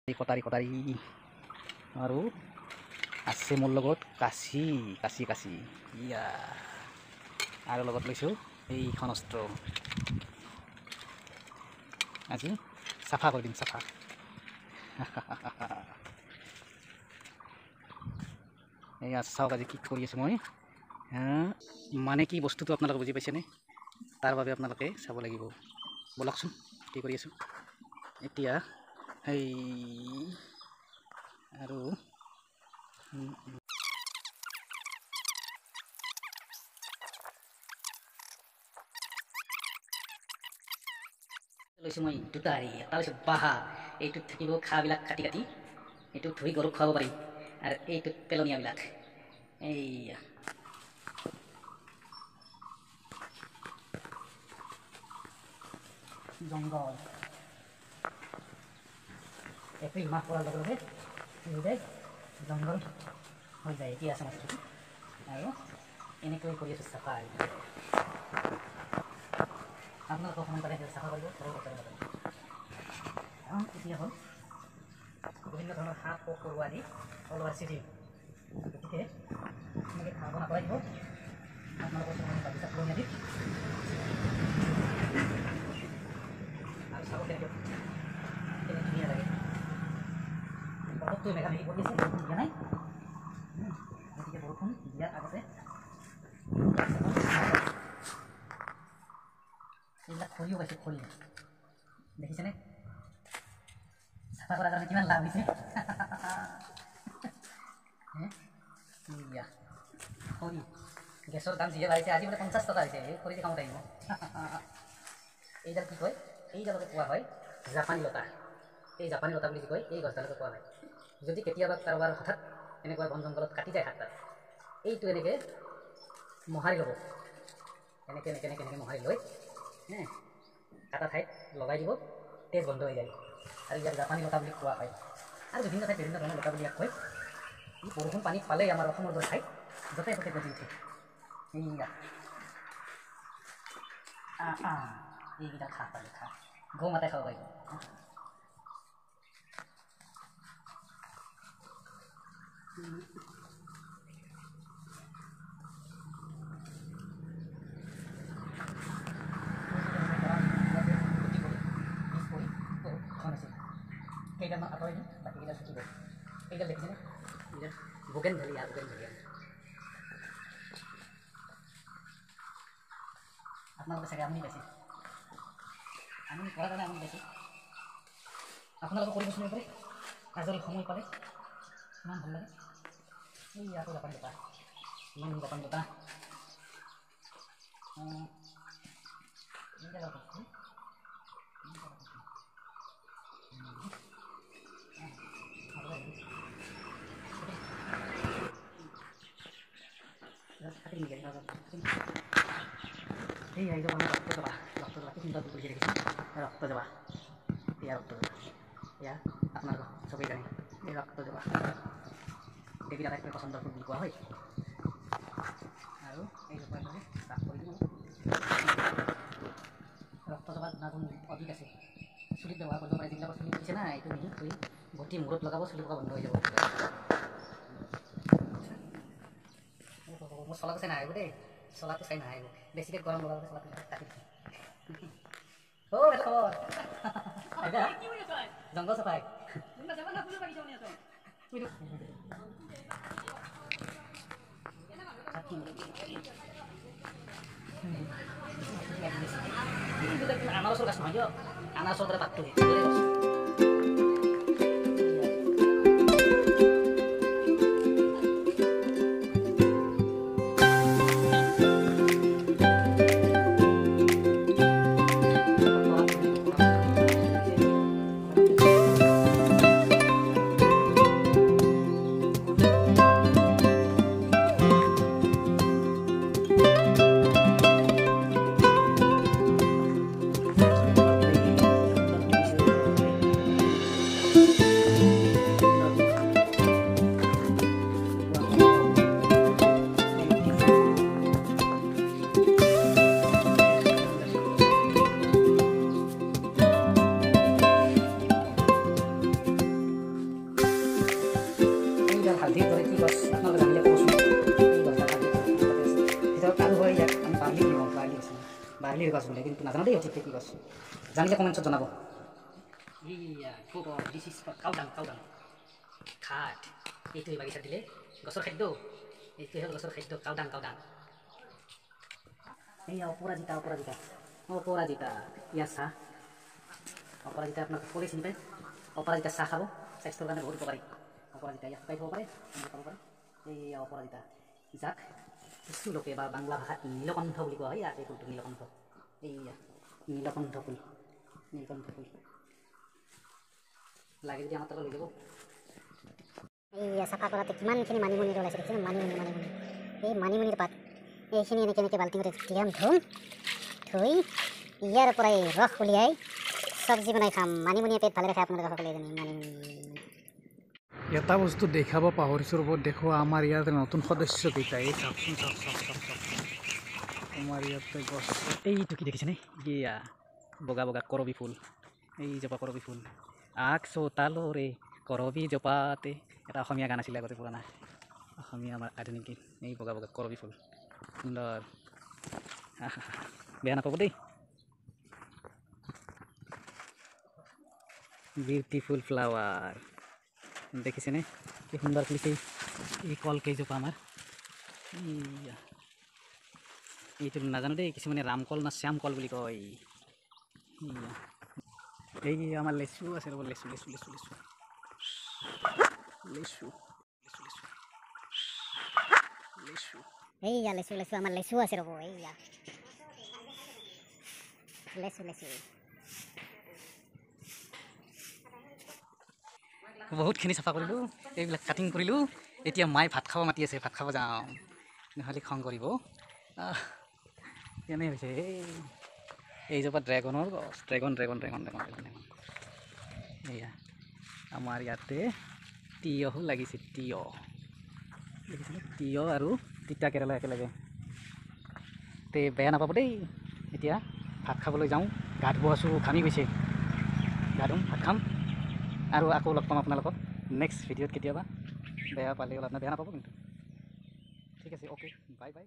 কটাৰী কটাৰী আৰু আছে মোৰ লগত কাঁচি কাঁচি কাঁচি ইয়া আৰু লগত লৈছোঁ এইখন অস্ত্ৰ আজি চাফা কৰি দিম চাফা এয়া চাওক আজি কি কৰি আছোঁ মই মানে কি বস্তুটো আপোনালোকে বুজি পাইছেনে তাৰ বাবে আপোনালোকে চাব লাগিব বলকচোন কি কৰি আছোঁ এতিয়া এই আৰু লৈছোঁ মই দুটাৰি এটা লৈছোঁ বাঁহা এইটোত থাকিব ঘাঁহবিলাক কাটি কাটি এইটো ধুই গৰুক খুৱাব পাৰিম আৰু এইটোত পেলনীয়াবিলাক এইয়া জংঘল এপ্ৰিল মাহ পৰাৰ লগে লগে কি হৈ যায় জংঘল হৈ যায় এতিয়া আছে মাছটো আৰু এনেকৈ কৰি আছোঁ চাফা আপোনালোকক সমান পাৰে চাফা কৰিব কাৰণ এতিয়া হ'ল বিভিন্ন ধৰণৰ সাপ পোক পৰুৱা আদি ওলোৱাৰ চিজিন গতিকে এনেকৈ ঘাঁহ বনাব লাগিব আপোনালোকৰ বাগিচা ফুলনি আদিত আৰু চাব কেনেকৈ ধুনীয়া লাগে বতৰটো মেঘামেঘি কৰি আছে বৰষুণ দিয়া নাই গতিকে বৰষুণ দিয়াৰ আগতে এইবিলাক খৰিও পাইছোঁ খৰি দেখিছেনে চাফা কৰাৰ কাৰণে কিমান লাভ হৈছে খৰি গেছৰ দাম যিহে বাঢ়িছে আজি বোলে 50 টকা হৈছে এই খৰি দি কামত আহিব এইডাল কি কয় এইডালকে কোৱা হয় জাপানী লতা এই জাপানী লতা বুলি কয় এই গছডালকে কোৱা হয় যদি কেতিয়াবা কাৰোবাৰ হঠাৎ এনেকুৱা বন জংঘলত কাটি যায় হাত এইটো এনেকৈ মোহাৰি ল'ব এনেকৈ এনেকৈ এনেকৈ এনেকৈ মোহাৰি লৈ কাটা ঠাইত লগাই দিব তেজ বন্ধ হৈ যায় আৰু ইয়াক জাপানী লতা বুলি কোৱা হয় আৰু বিভিন্ন ঠাইত বিভিন্ন ধৰণৰ লতা বুলি ইয়াক কয় ই বৰষুণ পানী পালেই আমাৰ অসমৰ দৰে ঠাইত য'তে ত'তে গজি উঠে এইকেইটা খা পালে খা গৌ মাতাই খাব পাৰিব কেইটামান আঁতৰাই দিম বাকীকেইটা থাকিব এইডাল দেখিছেনে এইডাল বুগেন ভেলিয়া আপোনালোকে চাগে আমনি পাইছে আমনি কৰাৰ কাৰণে আমনি পাইছে আপোনালোকে কৰিবচোন এবাৰ আজৰি সময় পালে ইমান ভাল লাগে এই আকৌ জাপান বঁটা ইমান জাপান বঁটা এই আইজব আমার রক্ত যাবা কি সুন্দর পুলিশে রেখেছি রক্ত যাবা ইয়া রক্ত যাবা ইয়া আপনার সবাই জানে এই রক্ত যাবা দেবীরা একটা পছন্দ ফুল কোয়া হয় আৰু এই উপায়ৰে কাট কৰি দিওঁ ৰক্ত যাবা নাগুণ অধিক আছে চুলিত ব্যৱহাৰ কৰিব পাৰে যিবিলাকৰ চুলি উঠিছে না এইটো মিহি কৰি ঘটি মূৰত লগাব চুলি পকা বন্ধ হৈ যাব মোৰ চলাটো চাই নাহিব দেই চলাটো চাই নাহিব বেছিকৈ গৰম লগাব চলাটো কাটি এটা খবৰ জংঘল চাফাই আনাৰসৰ গাছ নহয় দিয়ক আনাৰসৰ পৰা পাতটো বৰগুটিৰ গছ বোলে, কিন্তু নাজানো দেই সঠিক কি গছ। জানিলে কমেণ্টছত জনাব। এইয়া গোবৰ, this is for cow dung, cow dung খাট। এইটো এই বাগিচাত দিলে গছৰ খাদ্য, এইটোৱে হ'ল গছৰ খাদ্য, কাউডাং, কাউডাং। এইয়া অপৰাজিতা, অপৰাজিতা, অপৰাজিতা। ইয়াৰ চাহ, অপৰাজিতা আপোনাক সকলোৱে চিনি পায়। অপৰাজিতা চাহ খাব, স্বাস্থ্যৰ কাৰণে বহুত উপকাৰী। অপৰাজিতা ইয়াক শুকাই খাব পাৰে, খাব পাৰে। এইয়া অপৰাজিতা, যাক কিছু লোকে বা বাংলা ভাষাত নীলকণ্ঠ বুলি কোৱা হয়। ইয়াক এই ফুলটো নীলকণ্ঠ, এইয়া নীলকণ্ঠ ফুল, নীলকণ্ঠ ফুল। লাগে যদি আমাৰ তলত লৈ যাব। এইয়া চাফা কৰাতে কিমানখিনি মানিমুনি ওলাইছে দেখিছেনে? মানিমুনি, মানিমুনি, এই মানিমুনিৰ পাত এইখিনি এনেকৈ এনেকৈ বাল্টিঙতে তিয়াম ধুম, ধুই ইয়াৰ পৰা এই ৰস উলিয়াই চব্জি বনাই খাম। মানিমুনিয়ে পেট ভালে ৰাখে, আপোনালোকে সকলোৱে জানে। মানিমুনি এটা বস্তু দেখাব পাহৰিছোঁ, ৰ'ব দেখুৱা আমাৰ ইয়াতে নতুন সদস্য কেইটা। এই চাওকচোন, চাওক চাওক চাওক চাওক, আমাৰ ইয়াতে গছ। এইটো কি দেখিছেনে? এয়া বগা বগা কৰবী ফুল, এই জোপা কৰবী ফুল। আগ চোতালৰে কৰবী জোপাতে, এটা অসমীয়া গান আছিলে আগতে, পুৰণা অসমীয়া আমাৰ আধুনিক গীত। এই বগা বগা কৰবী ফুল, সুন্দৰ। বেয়া নাপাব দেই। বিউটিফুল ফ্লাৱাৰ দেখিছেনে? কি সুন্দৰ ফুলিছে। এই কল কেইজোপা আমাৰ, এইয়া এইটো নাজানো দেই, কিছুমানে ৰামকল না শ্যাম কল বুলি কয়। এই আমাৰ লেচু আছে, ৰ'ব লেচু, লেচু, লেচু, লেচু, লেচু, লেচু, লেচু। এইয়া লেচু, লেচু, আমাৰ লেচু আছে ৰ'ব। এইয়া লেচু, লেচু। বহুতখিনি চাফা কৰিলোঁ, এইবিলাক কাটিং কৰিলোঁ। এতিয়া মায়ে ভাত খাব মাতি আছে, ভাত খাব যাওঁ, নহ'লে খং কৰিব। কেনে হৈছে এইজোপা ড্ৰেগনৰ গছ, dragon, dragon, dragon, dragon, dragon. এয়া আমাৰ ইয়াতে তিয়ঁহো লাগিছে, তিয়ঁহ দেখিছেনে? তিয়ঁহ আৰু তিতা কেৰেলা একেলগে। তে বেয়া নাপাব দেই। এতিয়া ভাত খাবলৈ যাওঁ, গা ধুব আছোঁ, ঘামি গৈছে। গা ধুম, ভাত খাম, আৰু আকৌ লগ পাম আপোনালোকক নেক্সট ভিডিঅ'ত কেতিয়াবা। বেয়া পালে হ'ল আপোনাৰ, বেয়া নাপাব কিন্তু। ঠিক আছে, অ'কে, বাই বাই।